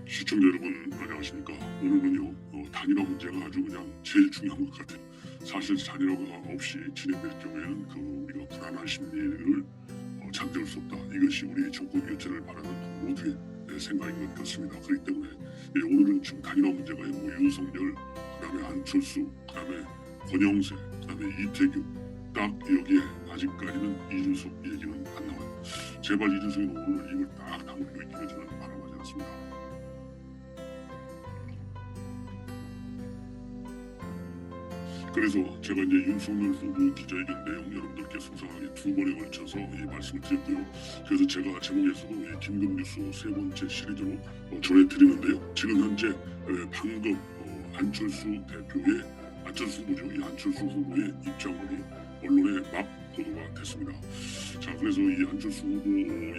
시청자 여러분 안녕하십니까. 오늘은요 단일화 문제가 아주 그냥 제일 중요한 것 같아요. 사실 단일화가 없이 진행될 경우에는 우리가 불안한 심리를 잠재울 수 없다. 이것이 우리 정권 교체를 바라는 모두의 생각인 것 같습니다. 그렇기 때문에 오늘은 지금 단일화 문제가 뭐 윤석열, 그다음에 안철수, 그다음에 권영세, 그다음에 이태규, 딱 여기에 아직까지는 이준석 얘기는 안 나와요. 제발 이준석이 오늘 입을 딱 다물고 있기를 저는 바람하지 않습니다. 그래서 제가 이제 윤석열 후보 기자회견 내용 여러분들께 소상하게 2번에 걸쳐서 말씀을 드렸고요. 그래서 제가 제목에서도 김금뉴스 3번째 시리즈로 전해드리는데요. 지금 현재 방금 안철수 후보죠. 이 안철수 후보의 입장문이 언론에 막 보도가 됐습니다. 자, 그래서 이 안철수 후보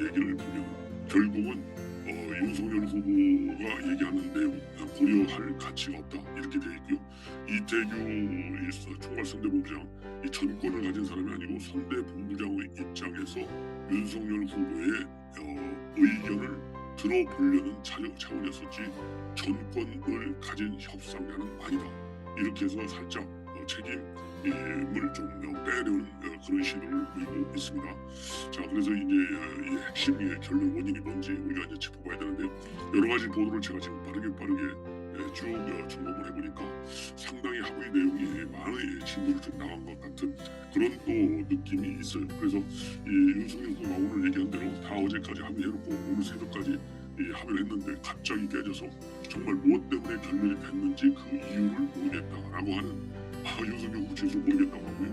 얘기를 보면 결국은 윤석열 후보가 얘기하는 내용 고려할 가치가 없다 이렇게 되어 있고요. 이태규 총괄선대본부장 이 전권을 가진 사람이 아니고 선대본부장의 입장에서 윤석열 후보의 의견을 들어보려는 차원이었었지 전권을 가진 협상자는 아니다. 이렇게 해서 살짝 책임을 좀 빼려는 그런 시도를 보이고 있습니다. 자, 그래서 이제 이 핵심의 결론 원인이 뭔지 우리가 이제 짚어봐야 되는데요. 여러 가지 보도를 제가 지금 빠르게 쭉 점검을 해보니까 상당히 합의 내용이 많은 진도를 좀 나간 것 같은 그런 또 느낌이 있어요. 그래서 이 윤석열 후보가 오늘 얘기한 대로 다 어제까지 합의해놓고 오늘 새벽까지 합의를 했는데 갑자기 깨져서 정말 무엇 때문에 결렬이 됐는지 그 이유를 모르겠다라고 하는 윤석열 후보 측에서 모르겠다고 하고요.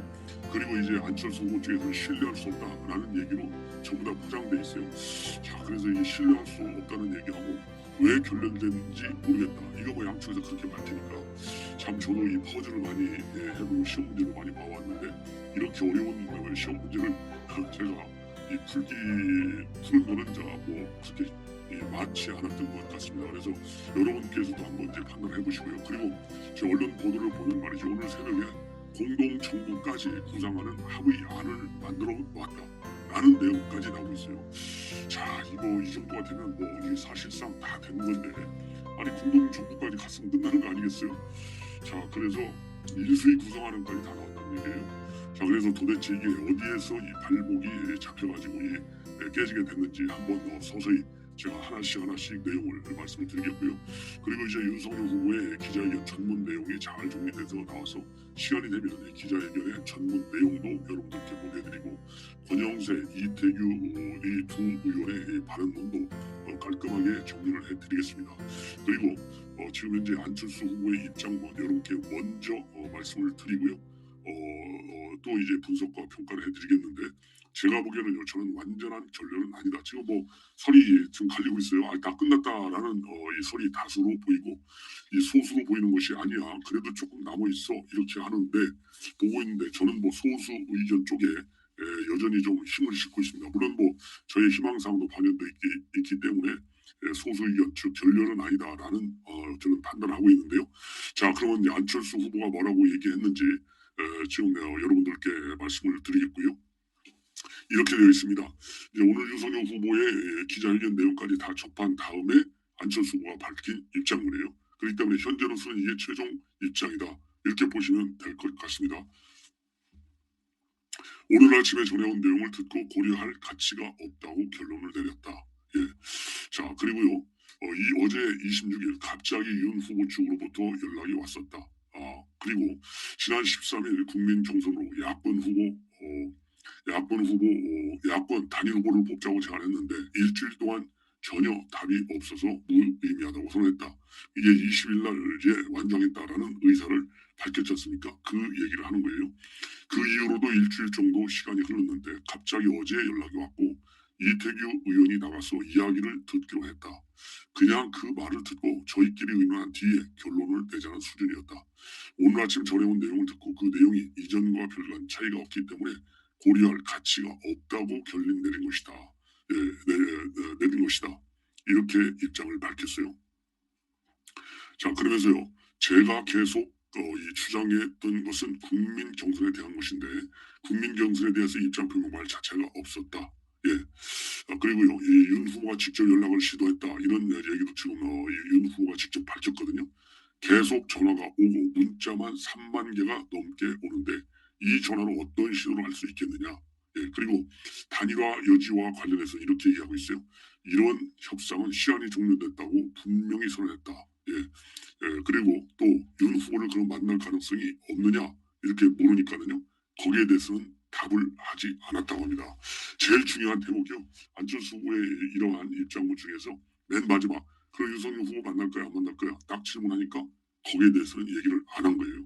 그리고 이제 안철수 후보 측에서는 신뢰할 수 없다라는 얘기로 전부 다 포장돼 있어요. 자, 그래서 이게 신뢰할 수 없다는 얘기하고 왜 결렬됐는지 모르겠다. 이거 뭐 양쪽에서 그렇게 밝히니까 참 저도 이 퍼즐을 많이 해보고 시험 문제를 많이 봐왔는데 이렇게 어려운 시험 문제를 제가 푸는 거는 뭐 그렇게 많지 않았던 것 같습니다. 그래서 여러분께서도 한번 이제 판단을 해보시고요. 그리고 제 언론 보도를 보면 말이죠. 오늘 새벽에 공동 정부까지 구상하는 합의안을 만들어 왔다라는 내용까지 나오고 있어요. 자, 이거 이 정도가 되면 뭐 이게 사실상 다 되는 건데 아니 공동 정부까지 갔으면 끝나는 거 아니겠어요? 자, 그래서 일수위 구성안은까지 다 나왔다는 얘기예요. 자, 그래서 도대체 이게 어디에서 이 발목이 잡혀가지고 깨지게 됐는지 한번 서서히 제가 하나씩 내용을 말씀을 드리겠고요. 그리고 이제 윤석열 후보의 기자회견 전문 내용이 잘 정리돼서 나와서 시간이 되면 기자회견의 전문 내용도 여러분들께 보내드리고 권영세, 이태규 이 두 의원의 발언문도 깔끔하게 정리를 해드리겠습니다. 그리고 지금 현재 안철수 후보의 입장문 여러분께 먼저 말씀을 드리고요. 또 이제 분석과 평가를 해드리겠는데 제가 보기에는요, 저는 완전한 결론은 아니다. 지금 뭐 설이 지금 갈리고 있어요. 다 끝났다라는 이 설이 다수로 보이고 이 소수로 보이는 것이 아니야. 그래도 조금 남아 있어 이렇게 하는데 보고 있는데 저는 뭐 소수 의견 쪽에 여전히 좀 힘을 싣고 있습니다. 물론 뭐 저의 희망사항도 반영돼 있기 때문에 소수 의견 즉 결렬은 아니다라는 저는 판단하고 있는데요. 자, 그러면 이제 안철수 후보가 뭐라고 얘기했는지 지금 여러분들께 말씀을 드리겠고요. 이렇게 되어 있습니다. 이제 오늘 윤석열 후보의 기자회견 내용까지 다 접한 다음에 안철수 후보가 밝힌 입장문이에요. 그렇기 때문에 현재로서는 이게 최종 입장이다. 이렇게 보시면 될 것 같습니다. 오늘 아침에 전해온 내용을 듣고 고려할 가치가 없다고 결론을 내렸다. 예. 자, 그리고요. 어제 26일 갑자기 윤 후보 측으로부터 연락이 왔었다. 그리고 지난 13일 국민 경선으로 야권 단일 후보를 뽑자고 제안했는데 일주일 동안 전혀 답이 없어서 무의미하다고 선언했다. 이게 20일 날 이제 완장했다라는 의사를 밝혔지 않습니까? 그 얘기를 하는 거예요. 그 이후로도 일주일 정도 시간이 흘렀는데 갑자기 어제 연락이 왔고 이태규 의원이 나가서 이야기를 듣기로 했다. 그냥 그 말을 듣고 저희끼리 의논한 뒤에 결론을 내자는 수준이었다. 오늘 아침 전해온 내용을 듣고 그 내용이 이전과 별반 차이가 없기 때문에 고려할 가치가 없다고 결론 내린 것이다. 내린 것이다. 이렇게 입장을 밝혔어요. 자, 그러면서요. 제가 계속 이 주장했던 것은 국민 경선에 대한 것인데 국민 경선에 대해서 입장 표명할 자체가 없었다. 예. 그리고요, 이윤 후보가 직접 연락을 시도했다 이런 얘기도 지금 이윤 후보가 직접 밝혔거든요. 계속 전화가 오고 문자만 3만 개가 넘게 오는데 이 전화로 어떤 시도를 할 수 있겠느냐. 그리고 단일화 여지와 관련해서 이렇게 얘기하고 있어요. 이런 협상은 시한이 종료됐다고 분명히 선언했다. 그리고 또 윤 후보를 그럼 만날 가능성이 없느냐 이렇게 물으니까는요. 거기에 대해서는 답을 하지 않았다고 합니다. 제일 중요한 대목이요. 안철수 후보의 이러한 입장문 중에서 맨 마지막 그럼 윤석열 후보 만날 거야 안 만날 거야 딱 질문하니까 거기에 대해서는 얘기를 안 한 거예요.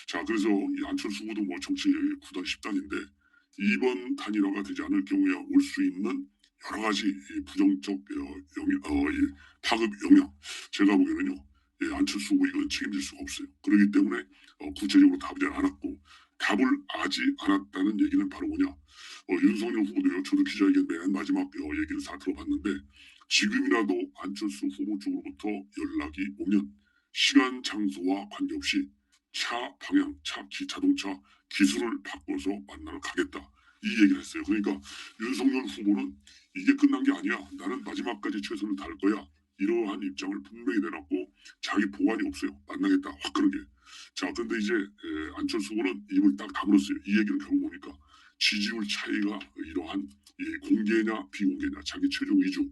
자 그래서 이 안철수 후보도 뭐 정치 구단 10단인데 이번 단일화가 되지 않을 경우에 올 수 있는 여러 가지 부정적 파급 영향 제가 보기에는요 안철수 후보 이건 책임질 수가 없어요. 그렇기 때문에 구체적으로 답을 않았고 답을 하지 않았다는 얘기는 바로 뭐냐 윤석열 후보도요 저도 기자회견 맨 마지막 얘기를 다 들어봤는데 지금이라도 안철수 후보 쪽으로부터 연락이 오면 시간 장소와 관계없이 차 방향, 자동차 기술을 바꿔서 만나러 가겠다. 이 얘기를 했어요. 그러니까 윤석열 후보는 이게 끝난 게 아니야. 나는 마지막까지 최선을 다할 거야. 이러한 입장을 분명히 내놨고 자기 보관이 없어요. 만나겠다. 화끈하게. 자, 근데 이제 안철수 후보는 입을 딱 다물었어요. 이 얘기는 결국 뭡니까? 지지율 차이가 이러한 공개냐 비공개냐 자기 최종 위주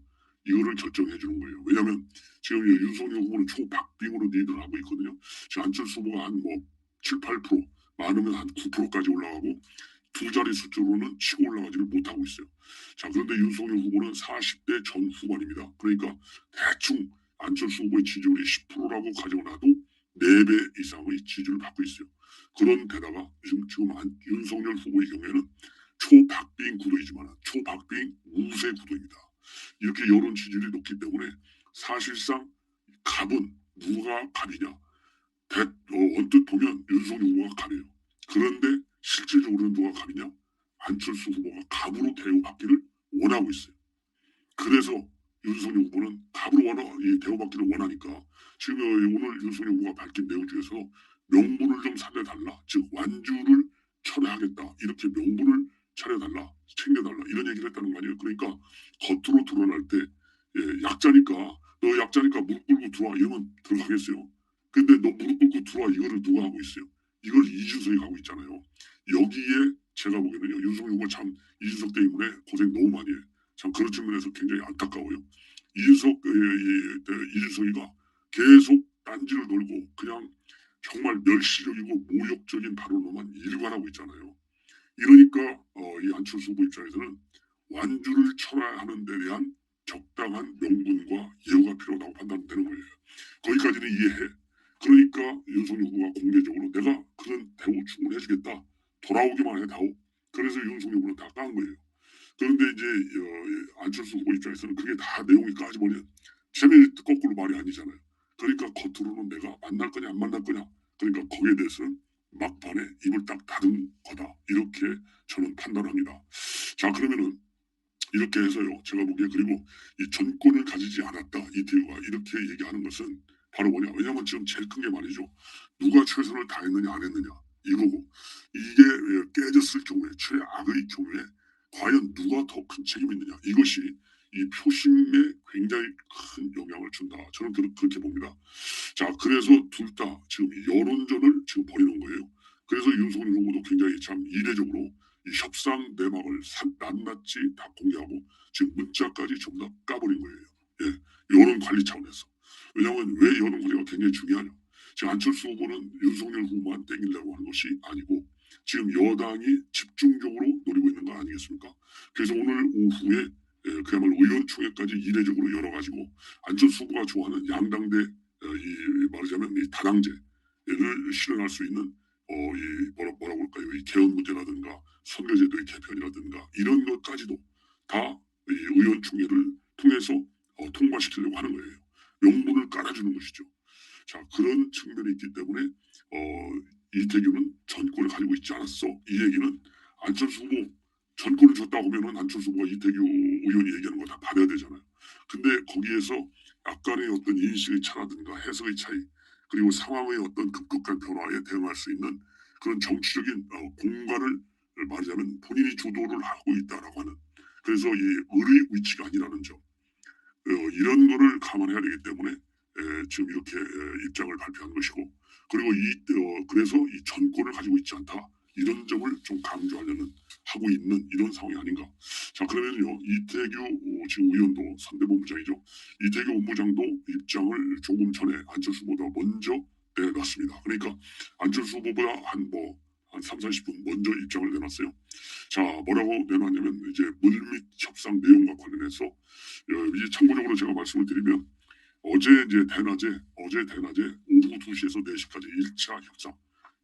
이거를 결정해 주는 거예요. 왜냐하면 지금 윤석열 후보는 초박빙으로 리드를 하고 있거든요. 지금 안철수 후보가 한 뭐 7, 8% 많으면 한 9%까지 올라가고 두 자리 수준으로는 치고 올라가지를 못하고 있어요. 자 그런데 윤석열 후보는 40대 전 후반입니다. 그러니까 대충 안철수 후보의 지지율이 10%라고 가정을 해도 4배 이상의 지지를 받고 있어요. 그런 데다가 지금 윤석열 후보의 경우에는 초박빙 구도이지만 초박빙 우세 구도입니다. 이렇게 여론 지지율이 높기 때문에 사실상 갑은 누가 갑이냐 언뜻 보면 윤석열 후보가 갑이에요. 그런데 실질적으로는 누가 갑이냐 안철수 후보가 갑으로 대우받기를 원하고 있어요. 그래서 윤석열 후보는 갑으로 대우받기를 원하니까 지금 오늘 윤석열 후보가 밝힌 내용 중에서 명분을 좀 살려달라 즉 완주를 철회하겠다 이렇게 명분을 차려달라 챙겨달라 이런 얘기를 했다는 거 아니에요. 그러니까 겉으로 드러날 때 약자니까 너 약자니까 무릎 꿇고 들어와 이러면 들어가겠어요. 근데 너 무릎 꿇고 들어와 이거를 누가 하고 있어요. 이걸 이준석이 하고 있잖아요. 여기에 제가 보기에는요 윤석열 후보 참 이준석 때문에 고생 너무 많이 해요. 참 그런 측면에서 굉장히 안타까워요. 이준석이가 계속 딴지를 돌고 그냥 정말 멸시적이고 모욕적인 발언으로만 일관하고 있잖아요. 이러니까 이 안철수 후보 입장에서는 완주를 철회하는 데 대한 적당한 명분과 예우가 필요하다고 판단되는 거예요. 거기까지는 이해해. 그러니까 윤석열 후보가 공개적으로 내가 그런 대우 충분해주겠다. 돌아오기만 해다오. 그래서 윤석열 후보는 다 깐 거예요. 그런데 이제 안철수 후보 입장에서는 그게 다 내용이 까지버리면 쟤네 거꾸로 말이 아니잖아요. 그러니까 겉으로는 내가 만날 거냐 안 만날 거냐 그러니까 거기에 대해서는 막판에 입을 딱 닫은 거다 이렇게 저는 판단합니다. 자 그러면은 이렇게 해서요 제가 보기에 그리고 이 전권을 가지지 않았다 이태우가 이렇게 얘기하는 것은 바로 뭐냐 왜냐하면 지금 제일 큰 게 말이죠 누가 최선을 다했느냐 안 했느냐 이거고 이게 깨졌을 경우에 최악의 경우에 과연 누가 더 큰 책임이 있느냐 이것이 이 표심에 굉장히 큰 영향을 준다 저는 그렇게 봅니다. 자 그래서 둘 다 지금 여론전을 지금 벌이는 거예요. 그래서 윤석열 후보도 굉장히 참 이례적으로 이 협상 내막을 낱낱이 다 공개하고 지금 문자까지 전부 다 까버린 거예요. 여론 관리 차원에서. 왜냐하면 왜 여론 관리가 굉장히 중요하냐. 지금 안철수 후보는 윤석열 후보만 땡기려고 하는 것이 아니고 지금 여당이 집중적으로 노리고 있는 거 아니겠습니까? 그래서 오늘 오후에 그야말로 의원총회까지 이례적으로 열어가지고 안철수 후보가 좋아하는 양당대 말하자면 이 다당제를 실현할 수 있는 이 뭐라고 볼까요? 이 개헌 문제라든가 선거제도의 개편이라든가 이런 것까지도 다 이 의원총회를 통해서 통과시키려고 하는 거예요. 명분을 깔아주는 것이죠. 자 그런 측면이 있기 때문에 이태규는 전권을 가지고 있지 않았어. 이 얘기는 안철수 후보 전권을 줬다고 하면은 안철수 후보가 이태규 의원이 얘기하는 거 다 받아야 되잖아요. 근데 거기에서 약간의 어떤 인식의 차라든가 해석의 차이 그리고 상황의 어떤 급격한 변화에 대응할 수 있는 그런 정치적인 공간을 말하자면 본인이 주도를 하고 있다라고 하는 그래서 이 을의 위치가 아니라는 점, 이런 거를 감안해야 되기 때문에 지금 이렇게 입장을 발표한 것이고, 그리고 그래서 이 전권을 가지고 있지 않다, 이런 점을 좀 강조하려는 하고 있는 이런 상황이 아닌가. 자, 그러면요, 이태규 지금 의원도 선대본부장이죠. 이태규 본부장도 입장을 조금 전에 안철수 후보보다 먼저 내놨습니다. 그러니까 안철수 후보보다 한 3, 40분 먼저 입장을 내놨어요. 자, 뭐라고 내놨냐면 이제 물밑 협상 내용과 관련해서 이제 참고적으로 제가 말씀을 드리면 어제 대낮에 오후 2시에서 4시까지 1차 협상,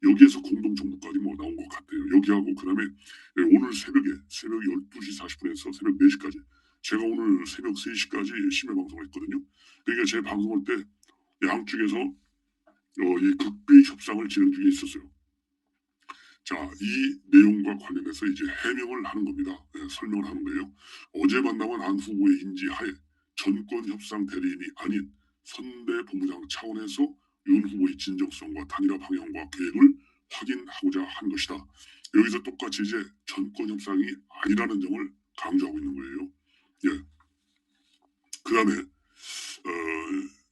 여기에서 공동 정부까지 뭐 나온 것 같아요. 여기하고 그다음에 오늘 새벽 12시 40분에서 새벽 4시까지, 제가 오늘 새벽 3시까지 심야 방송을 했거든요. 그러니까 제 방송할 때 양쪽에서 이 극비 협상을 진행 중에 있었어요. 자, 이 내용과 관련해서 이제 해명을 하는 겁니다. 설명을 하는 거예요. 어제 만나본 한 후보의 인지하에 전권 협상 대리인이 아닌 선대 본부장 차원에서 윤 후보의 진정성과 단일화 방향과 계획을 확인하고자 한 것이다. 여기서 똑같이 이제 전권 협상이 아니라는 점을 강조하고 있는 거예요. 예. 그다음에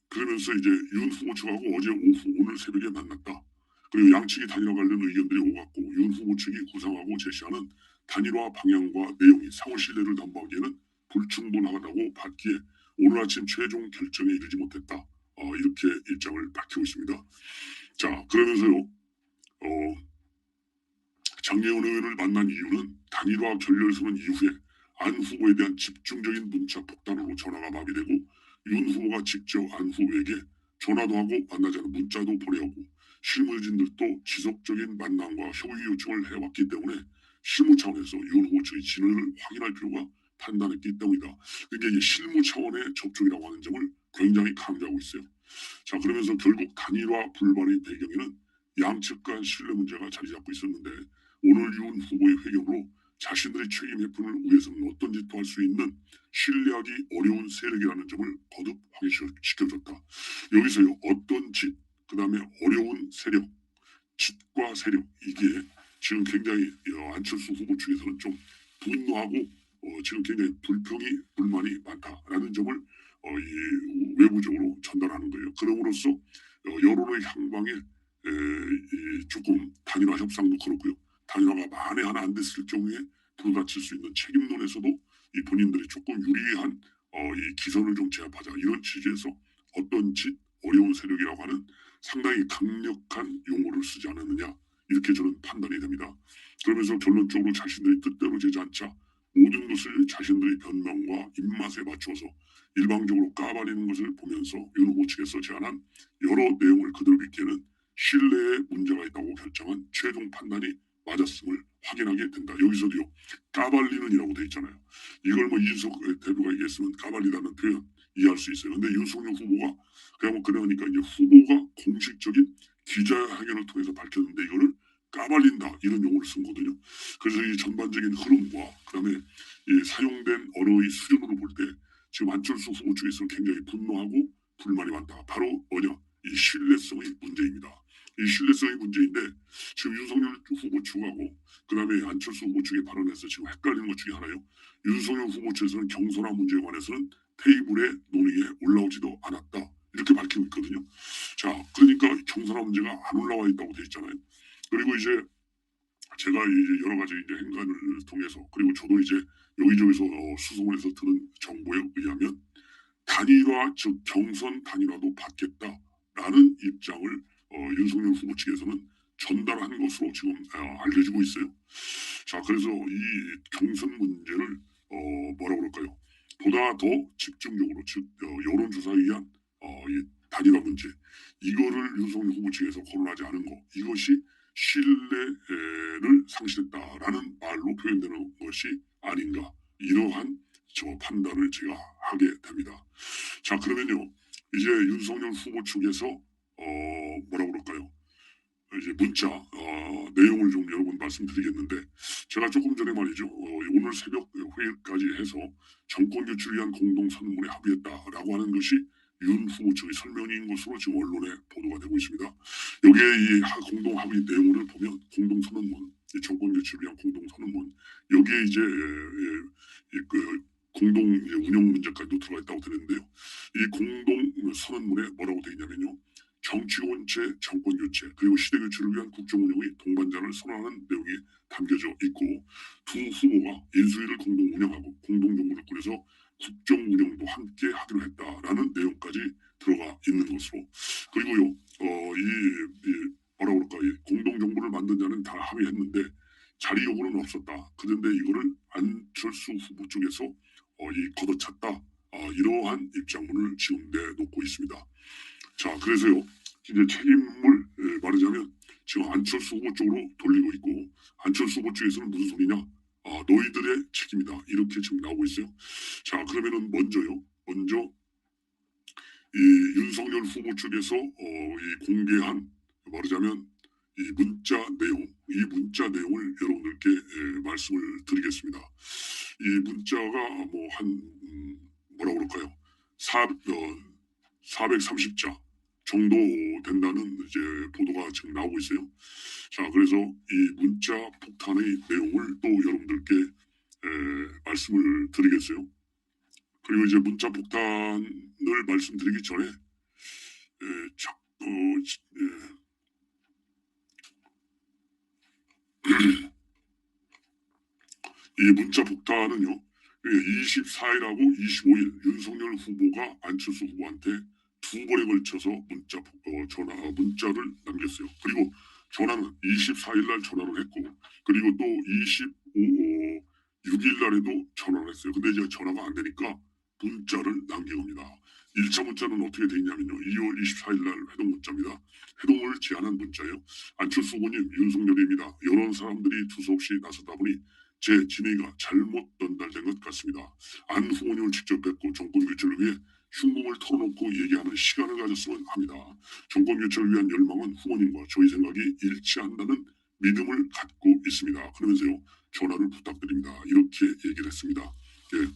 그러면서 이제 윤 후보 측하고 어제 오후 오늘 새벽에 만났다. 그리고 양측이 단일화 관련 의견들이 오갔고 윤 후보 측이 구상하고 제시하는 단일화 방향과 내용이 상호 신뢰를 담보하기에는 불충분하다고 봤기에 오늘 아침 최종 결정에 이르지 못했다. 이렇게 입장을 밝히고 있습니다. 자, 그러면서요. 장례원 의원을 만난 이유는 단일화 결렬선언 이후에 안 후보에 대한 집중적인 문자 폭탄으로 전화가 마비되고 윤 후보가 직접 안 후보에게 전화도 하고 만나지 않은 문자도 보내오고 실무진들도 지속적인 만남과 협의 요청을 해왔기 때문에 실무 차원에서 윤 후보 측의 진언을 확인할 필요가 판단했기 때문이다. 그러니까 이게 실무 차원의 접촉이라고 하는 점을 굉장히 강조하고 있어요. 자, 그러면서 결국 단일화 불발의 배경에는 양측 간 신뢰 문제가 자리 잡고 있었는데 오늘 윤 후보의 회견으로 자신들의 책임 회피를 위해서는 어떤 짓도 할 수 있는 신뢰하기 어려운 세력이라는 점을 거듭 확인시켜줬다. 여기서요, 어떤 짓, 그 다음에 어려운 세력, 짓과 세력, 이게 지금 굉장히 안철수 후보 측에서는 좀 분노하고 지금 굉장히 불만이 많다라는 점을 이 외부적으로 전달하는 거예요. 그럼으로써 여론의 향방에 조금 단일화 협상도 그렇고요. 단일화가 만에 하나 안 됐을 경우에 불같을 수 있는 책임론에서도 이 본인들이 조금 유리한 이 기선을 좀 제압하자, 이런 취지에서 어떤 짓, 어려운 세력이라고 하는 상당히 강력한 용어를 쓰지 않았느냐, 이렇게 저는 판단이 됩니다. 그러면서 결론적으로 자신들이 뜻대로 되지 않자 모든 것을 자신들의 변명과 입맛에 맞춰서 일방적으로 까발리는 것을 보면서 윤 후보 측에서 제안한 여러 내용을 그대로 믿기에는 신뢰에 문제가 있다고 결정한 최종 판단이 맞았음을 확인하게 된다. 여기서도요, 까발리는이라고 돼 있잖아요. 이걸 뭐 이준석 대표가 얘기했으면 까발리라는 표현 이해할 수 있어요. 근데 윤석열 후보가 그러니까 이제 후보가 공식적인 기자회견을 통해서 밝혔는데 이거를 까발린다, 이런 용어를 쓴 거거든요. 그래서 이 전반적인 흐름과 그다음에 이 사용된 언어의 수준으로 볼 때 지금 안철수 후보 쪽에서는 굉장히 분노하고 불만이 많다. 바로 뭐냐? 이 신뢰성의 문제입니다. 이 신뢰성의 문제인데 지금 윤석열 후보 측하고 그다음에 안철수 후보 측의 발언에서 지금 헷갈리는 것 중에 하나요. 윤석열 후보 측에서는 경선화 문제에 관해서는 테이블에 논의에 올라오지도 않았다, 이렇게 밝히고 있거든요. 자, 그러니까 경선화 문제가 안 올라와 있다고 돼 있잖아요. 그리고 이제 제가 이제 여러 가지 이제 행간을 통해서, 그리고 저도 이제 여기저기서 수송을 해서 들은 정보에 의하면 단일화, 즉 경선 단일화도 받겠다라는 입장을 윤석열 후보 측에서는 전달한 것으로 지금 알려지고 있어요. 자, 그래서 이 경선 문제를 뭐라 그럴까요? 보다 더 집중적으로, 즉 여론조사에 의한 이 단일화 문제, 이거를 윤석열 후보 측에서 거론하지 않은 거, 이것이 신뢰를 상실했다라는 말로 표현되는 것이 아닌가, 이러한 저 판단을 제가 하게 됩니다. 자, 그러면요, 이제 윤석열 후보 측에서 뭐라 그럴까요? 이제 문자 내용을 좀 여러분 말씀드리겠는데, 제가 조금 전에 말이죠, 오늘 새벽 회의까지 해서 정권 교체를 위한 공동 선언문에 합의했다라고 하는 것이 윤 후보 측의 설명인 것으로 지금 언론에 보도가 되고 있습니다. 여기에 이 공동 합의 내용을 보면 공동 선언문, 정권 교체를 위한 공동 선언문, 여기에 이제 그 공동 운영 문제까지도 들어가 있다고 들었는데요. 이 공동 선언문에 뭐라고 되어 있냐면요. 정치 원체 정권 교체 그리고 시대 교체를 위한 국정 운영의 동반자를 선언하는 내용이 담겨져 있고 두 후보가 인수위를 공동 운영하고 공동 정부를 꾸려서 국정 운영도 함께 하기로 했다라는 내용까지 들어가 있는 것으로 그리고요 뭐라 그럴까 공동 정부를 만든 자는 다 합의했는데 자리 요구는 없었다. 그런데 이거를 안철수 후보 쪽에서 걷어찼다. 이러한 입장문을 지금 내놓고 있습니다. 자, 그래서요, 이제 책임을 말하자면 지금 안철수 후보 쪽으로 돌리고 있고 안철수 후보 쪽에서는 무슨 소리냐? 너희들의 책임이다. 이렇게 지금 나오고 있어요. 자, 그러면은 먼저 이 윤석열 후보 쪽에서 이 공개한 말하자면 이 문자 내용을 여러분들께 말씀을 드리겠습니다. 이 문자가 뭐라 그럴까요? 430자 정도 된다는 이제 보도가 지금 나오고 있어요. 자, 그래서 이 문자 폭탄의 내용을 또 여러분들께 말씀을 드리겠어요. 그리고 이제 문자 폭탄을 말씀드리기 전에 이 문자 폭탄은요 24일하고 25일 윤석열 후보가 안철수 후보한테 두 번에 걸쳐서 문자를 남겼어요. 그리고 전화는 24일 날 전화를 했고 그리고 또 26일 날에도 전화를 했어요. 근데 이제 전화가 안 되니까 문자를 남긴 겁니다. 1차 문자는 어떻게 돼 있냐면요. 2월 24일 날 회동 문자입니다. 회동을 제안한 문자예요. 안철수 후보님 윤석열입니다. 여러 사람들이 두서없이 나서다 보니 제 진의가 잘못 전달된 것 같습니다. 안 후보님을 직접 뵙고 정권 교체를 위해 흉금을 털어놓고 얘기하는 시간을 가졌으면 합니다. 정권 교체를 위한 열망은 후보님과 저희 생각이 일치한다는 믿음을 갖고 있습니다. 그러면서요. 전화를 부탁드립니다. 이렇게 얘기를 했습니다. 예.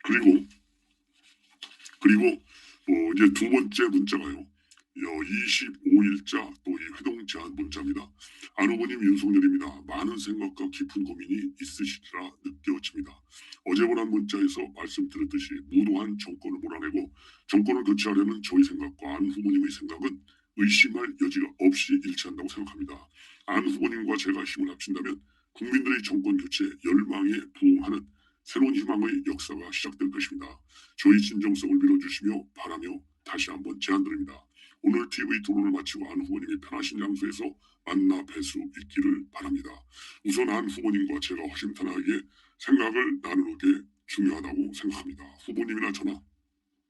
그리고 이제 두 번째 문자가요. 25일자 또 이 회동 제안 문자입니다. 안 후보님 윤석열입니다. 많은 생각과 깊은 고민이 있으시리라 느껴집니다. 어제 보낸 문자에서 말씀드렸듯이 무도한 정권을 몰아내고 정권을 교체하려는 저희 생각과 안 후보님의 생각은 의심할 여지가 없이 일치한다고 생각합니다. 안 후보님과 제가 힘을 합친다면 국민들의 정권 교체 열망에 부응하는 새로운 희망의 역사가 시작될 것입니다. 저희 진정성을 밀어주시며 바라며 다시 한번 제안드립니다. 오늘 TV 토론을 마치고 안 후보님이 편하신 장소에서 만나 뵐 수 있기를 바랍니다. 우선 안 후보님과 제가 허심탄회하게 생각을 나누는 게 중요하다고 생각합니다. 후보님이나 저나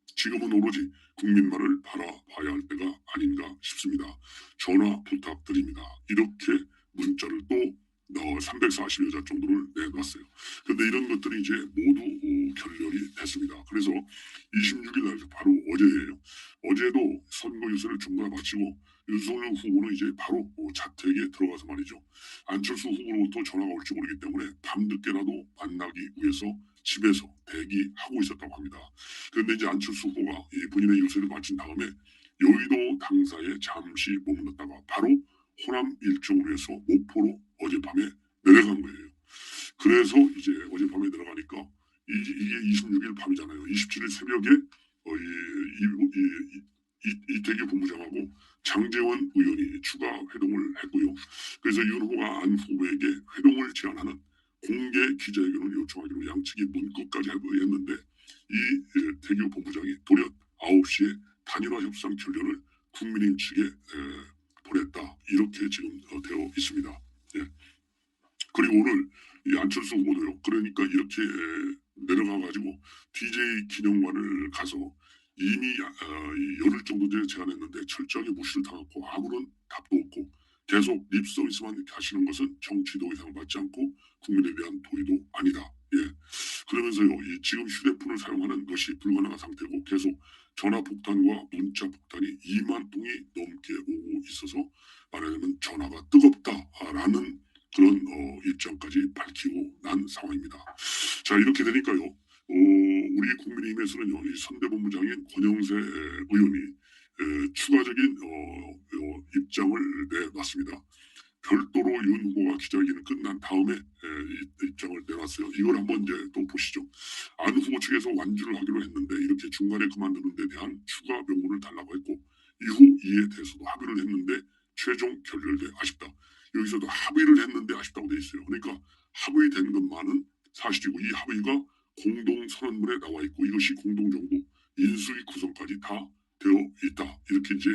지금은 오로지 국민만을 바라봐야 할 때가 아닌가 싶습니다. 전화 부탁드립니다. 이렇게 문자를 또 340여 자 정도를 내놨어요. 그런데 이런 것들이 이제 모두 결렬이 됐습니다. 그래서 26일 날 바로 어제예요. 어제도 선거 유세를 중간 마치고 윤석열 후보는 이제 바로 자택에 들어가서 말이죠. 안철수 후보로부터 전화가 올지 모르기 때문에 밤늦게라도 만나기 위해서 집에서 대기하고 있었다고 합니다. 그런데 이제 안철수 후보가 본인의 유세를 마친 다음에 여의도 당사에 잠시 머물렀다가 바로 호남 일정으로 해서 목포로 어젯밤에 내려간 거예요. 그래서 이제 어젯밤에 내려가니까 이게 26일 밤이잖아요. 27일 새벽에 이태규 본부장하고 장제원 의원이 추가 회동을 했고요. 그래서 윤 후보가 안 후보에게 회동을 제안하는 공개 기자회견을 요청하기로 양측이 문구까지 했는데 이 태규 본부장이 도려 9시에 단일화 협상 결렬을 국민의힘 측에 보냈다. 이렇게 지금 되어 있습니다. 예. 그리고 오늘 이 안철수 후보도요. 그러니까 이렇게 내려가가지고 DJ 기념관을 가서 이미 열흘 정도 전에 제안했는데 철저하게 무시를 당했고 아무런 답도 없고 계속 립 서비스만 하시는 것은 정치 도의상을 받지 않고 국민에 대한 도의도 아니다. 예. 그러면서요. 지금 휴대폰을 사용하는 것이 불가능한 상태고 계속 전화 폭탄과 문자 폭탄이 2만 통이 넘게 오고 있어서 말하자면 전화가 뜨겁다라는 그런 입장까지 밝히고 난 상황입니다. 자 이렇게 되니까요. 우리 국민의힘에서는요, 이 선대본부장인 권영세 의원이 추가적인 입장을 내놨습니다. 별도로 윤 후보가 기자회견이 끝난 다음에 입장을 내놨어요. 이걸 한번 이제 또 보시죠. 안 후보 측에서 완주를 하기로 했는데 이렇게 중간에 그만두는 데 대한 추가 명분을 달라고 했고 이후 이에 대해서도 합의를 했는데 최종 결렬돼 아쉽다. 여기서도 합의를 했는데 아쉽다고 돼 있어요. 그러니까 합의된 것만은 사실이고 이 합의가 공동 선언문에 나와 있고 이것이 공동정부 인수위 구성까지 다 되어 있다. 이렇게 이제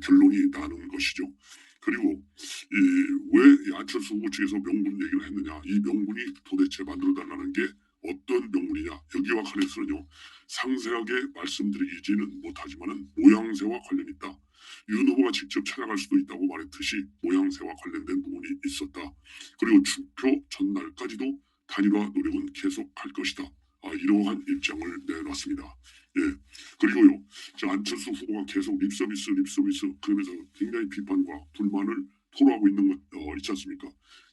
결론이 나는 것이죠. 그리고 왜 안철수 후보 측에서 명분 얘기를 했느냐. 이 명분이 도대체 만들어달라는 게 어떤 명분이냐. 여기와 관해서는요. 상세하게 말씀드리지는 못하지만 모양새와 관련이 있다. 윤 후보가 직접 찾아갈 수도 있다고 말했듯이 모양새와 관련된 부분이 있었다. 그리고 투표 전날까지도 단일화 노력은 계속할 것이다. 이러한 입장을 내놨습니다. 예. 그리고요, 안철수 후보가 계속 립서비스 그러면서 굉장히 비판과 불만을 토로하고 있는 것 있지 않습니까?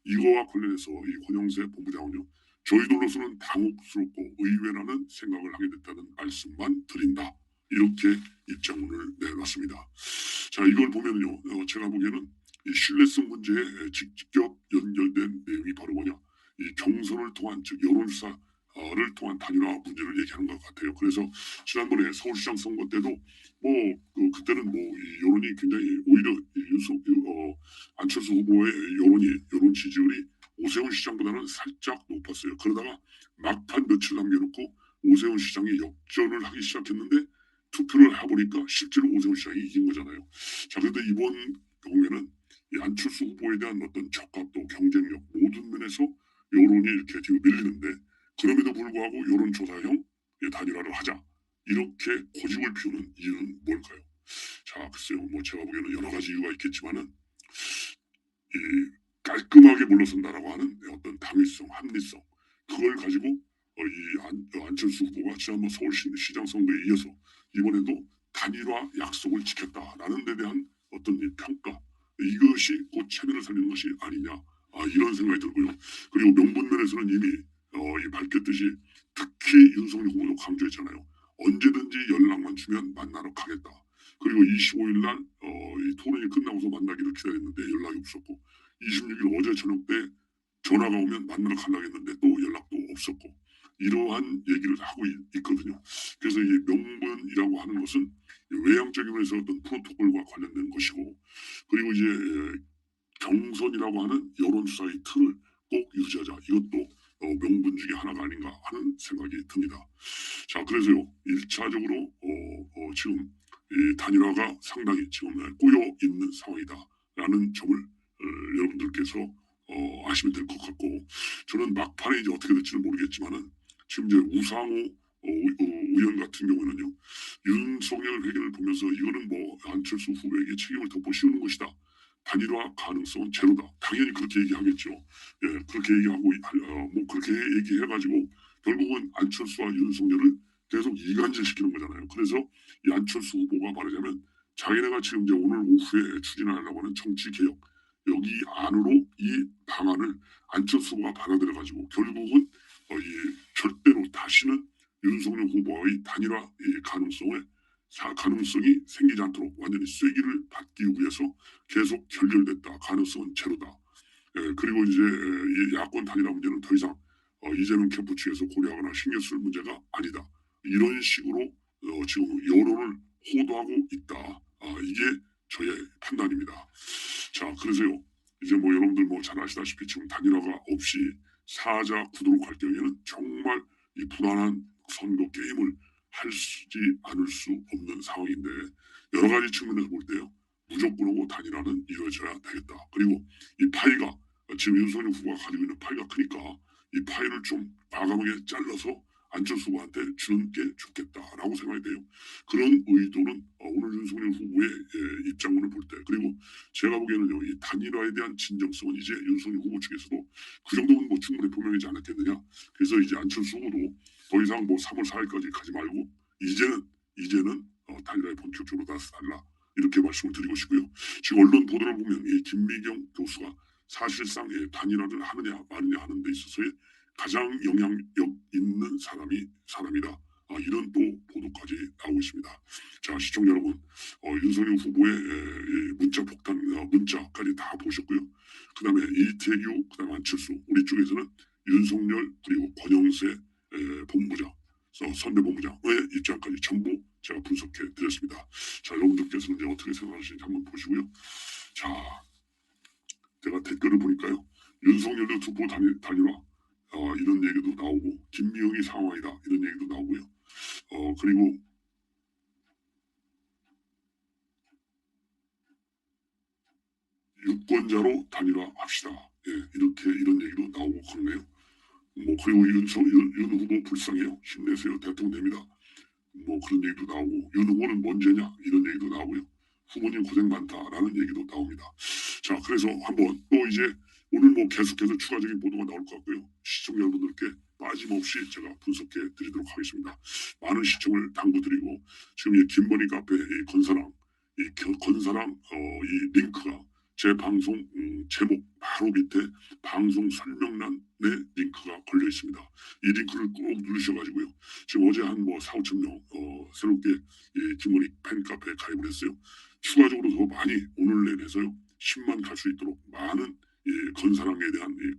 이거와 관련해서 이 권영세 본부장은요, 저희들로서는 당혹스럽고 의외라는 생각을 하게 됐다는 말씀만 드린다. 이렇게 입장문을 내놨습니다. 자, 이걸 보면요, 제가 보기에는 이 신뢰성 문제에 직접 연결된 내용이 바로 뭐냐, 이 경선을 통한 즉 여론조사를 통한 단일화 문제를 얘기하는 것 같아요. 그래서 지난번에 서울시장 선거 때도 그때는 이 여론이 굉장히 오히려 안철수 후보의 여론 지지율이 오세훈 시장보다는 살짝 높았어요. 그러다가 막판 며칠 남겨놓고 오세훈 시장이 역전을 하기 시작했는데 투표를 해보니까 실제로 오세훈 시장이 이긴 거잖아요. 자, 그런데 이번 경우에는 이 안철수 후보에 대한 어떤 적합도, 경쟁력 모든 면에서 여론이 이렇게 지금 밀리는데 그럼에도 불구하고 여론조사형 단일화를 하자 이렇게 고집을 피우는 이유는 뭘까요? 자, 글쎄요. 제가 보기에는 여러 가지 이유가 있겠지만은 이 깔끔하게 물러선다라고 하는 어떤 합리성 그걸 가지고 안철수 후보가 지난번 서울시장 선거에 이어서 이번에도 단일화 약속을 지켰다라는 데 대한 어떤 평가 이것이 곧 체면을 살리는 것이 아니냐 이런 생각이 들고요. 그리고 명분면에서는 이미 밝혔듯이 특히 윤석열 후보도 강조했잖아요. 언제든지 연락만 주면 만나러 가겠다. 그리고 25일 날 이 토론이 끝나고서 만나기를 기다렸는데 연락이 없었고 26일 어제 저녁 때 전화가 오면 만나러 가려고 했는데 또 연락도 없었고 이러한 얘기를 하고 있거든요. 그래서 이 명분이라고 하는 것은 외향적인 면에서 어떤 프로토콜과 관련된 것이고 그리고 이제 경선이라고 하는 여론조사의 틀을 꼭 유지하자. 이것도 명분 중에 하나가 아닌가 하는 생각이 듭니다. 자, 그래서요 1차적으로 지금 이 단일화가 상당히 지금 꼬여 있는 상황이다라는 점을 여러분들께서 아시면 될 것 같고 저는 막판에 이제 어떻게 될지는 모르겠지만은 지금 이제 우상호 의원 같은 경우는요 윤석열 회견을 보면서 이거는 안철수 후보에게 책임을 덮어씌우는 것이다. 단일화 가능성은 제로다. 당연히 그렇게 얘기하겠죠. 예, 그렇게 얘기하고 그렇게 얘기해가지고 결국은 안철수와 윤석열을 계속 이간질시키는 거잖아요. 그래서 이 안철수 후보가 말하자면 자기네가 지금 이제 오늘 오후에 추진하려고 하는 정치 개혁 여기 안으로 이 방안을 안철수 후보가 받아들여가지고 결국은 절대로 다시는 윤석열 후보의 단일화 가능성이 생기지 않도록 완전히 쐐기를 받기 위해서 계속 결렬됐다. 가능성은 제로다. 그리고 이제 이 야권 단일화 문제는 더 이상 이재명 캠프 측에서 고려하거나 신경 쓸 문제가 아니다. 이런 식으로 지금 여론을 호도하고 있다. 이게 저의 판단입니다. 자, 그래서요. 이제 여러분들 잘 아시다시피 지금 단일화가 없이 사자 구도로 갈 경우에는 정말 이 불안한 선거 게임을 하지 않을 수 없는 상황인데 여러 가지 측면에서 볼 때요. 무조건하고 단일화는 이루어져야 되겠다. 그리고 이 파이가 지금 윤석열 후보가 가지고 있는 파이가 크니까 이 파이를 좀 과감하게 잘라서 안철수 후보한테 주는 게 좋겠다라고 생각이 돼요. 그런 의도는 오늘 윤석열 후보의 입장문을 볼 때 그리고 제가 보기에는요. 이 단일화에 대한 진정성은 이제 윤석열 후보 측에서도 그 정도는 충분히 분명하지 않았겠느냐. 그래서 이제 안철수 후보도 더 이상 3월 4일까지 가지 말고 이제는 단일화에 본격적으로 나서달라 이렇게 말씀을 드리고 싶고요. 지금 언론 보도를 보면 이 김미경 교수가 사실상 단일화를 하느냐 마느냐 하는 데 있어서의 가장 영향력 있는 사람이다. 이런 또 보도까지 나오고 있습니다. 자, 시청자 여러분, 윤석열 후보의 문자 폭탄, 문자까지 다 보셨고요. 그 다음에 이태규, 그 다음에 안철수, 우리 쪽에서는 윤석열 그리고 권영세 본부장, 선대 본부장의 입장까지 전부 제가 분석해 드렸습니다. 자, 여러분들께서는 이제 어떻게 생각하시는지 한번 보시고요. 자, 제가 댓글을 보니까요. 윤석열 후보 단일화 이런 얘기도 나오고 김미영이 상황이다 이런 얘기도 나오고요. 그리고 유권자로 단일화합시다. 예, 이렇게 이런 얘기도 나오고 그러네요. 뭐 그리고 윤 후보 불쌍해요. 힘내세요. 대통령 됩니다. 뭐 그런 얘기도 나오고 윤 후보는 뭔 죄냐 이런 얘기도 나오고요. 후보님 고생 많다라는 얘기도 나옵니다. 자, 그래서 한번 또 이제 오늘 뭐 계속해서 추가적인 보도가 나올 것 같고요. 시청자 여러분들께 빠짐없이 제가 분석해 드리도록 하겠습니다. 많은 시청을 당부드리고 지금 이 김건희 카페 이 건사랑 이 링크가 제 방송 제목 바로 밑에 방송 설명란에 링크가 걸려 있습니다. 이 링크를 꼭 누르셔가지고요. 지금 어제 한 뭐 4, 5천 명 새롭게 이 김건희 팬카페에 가입을 했어요. 추가적으로 더 많이 오늘 내내서요 10만 갈 수 있도록 많은 이 건사랑에 대한 이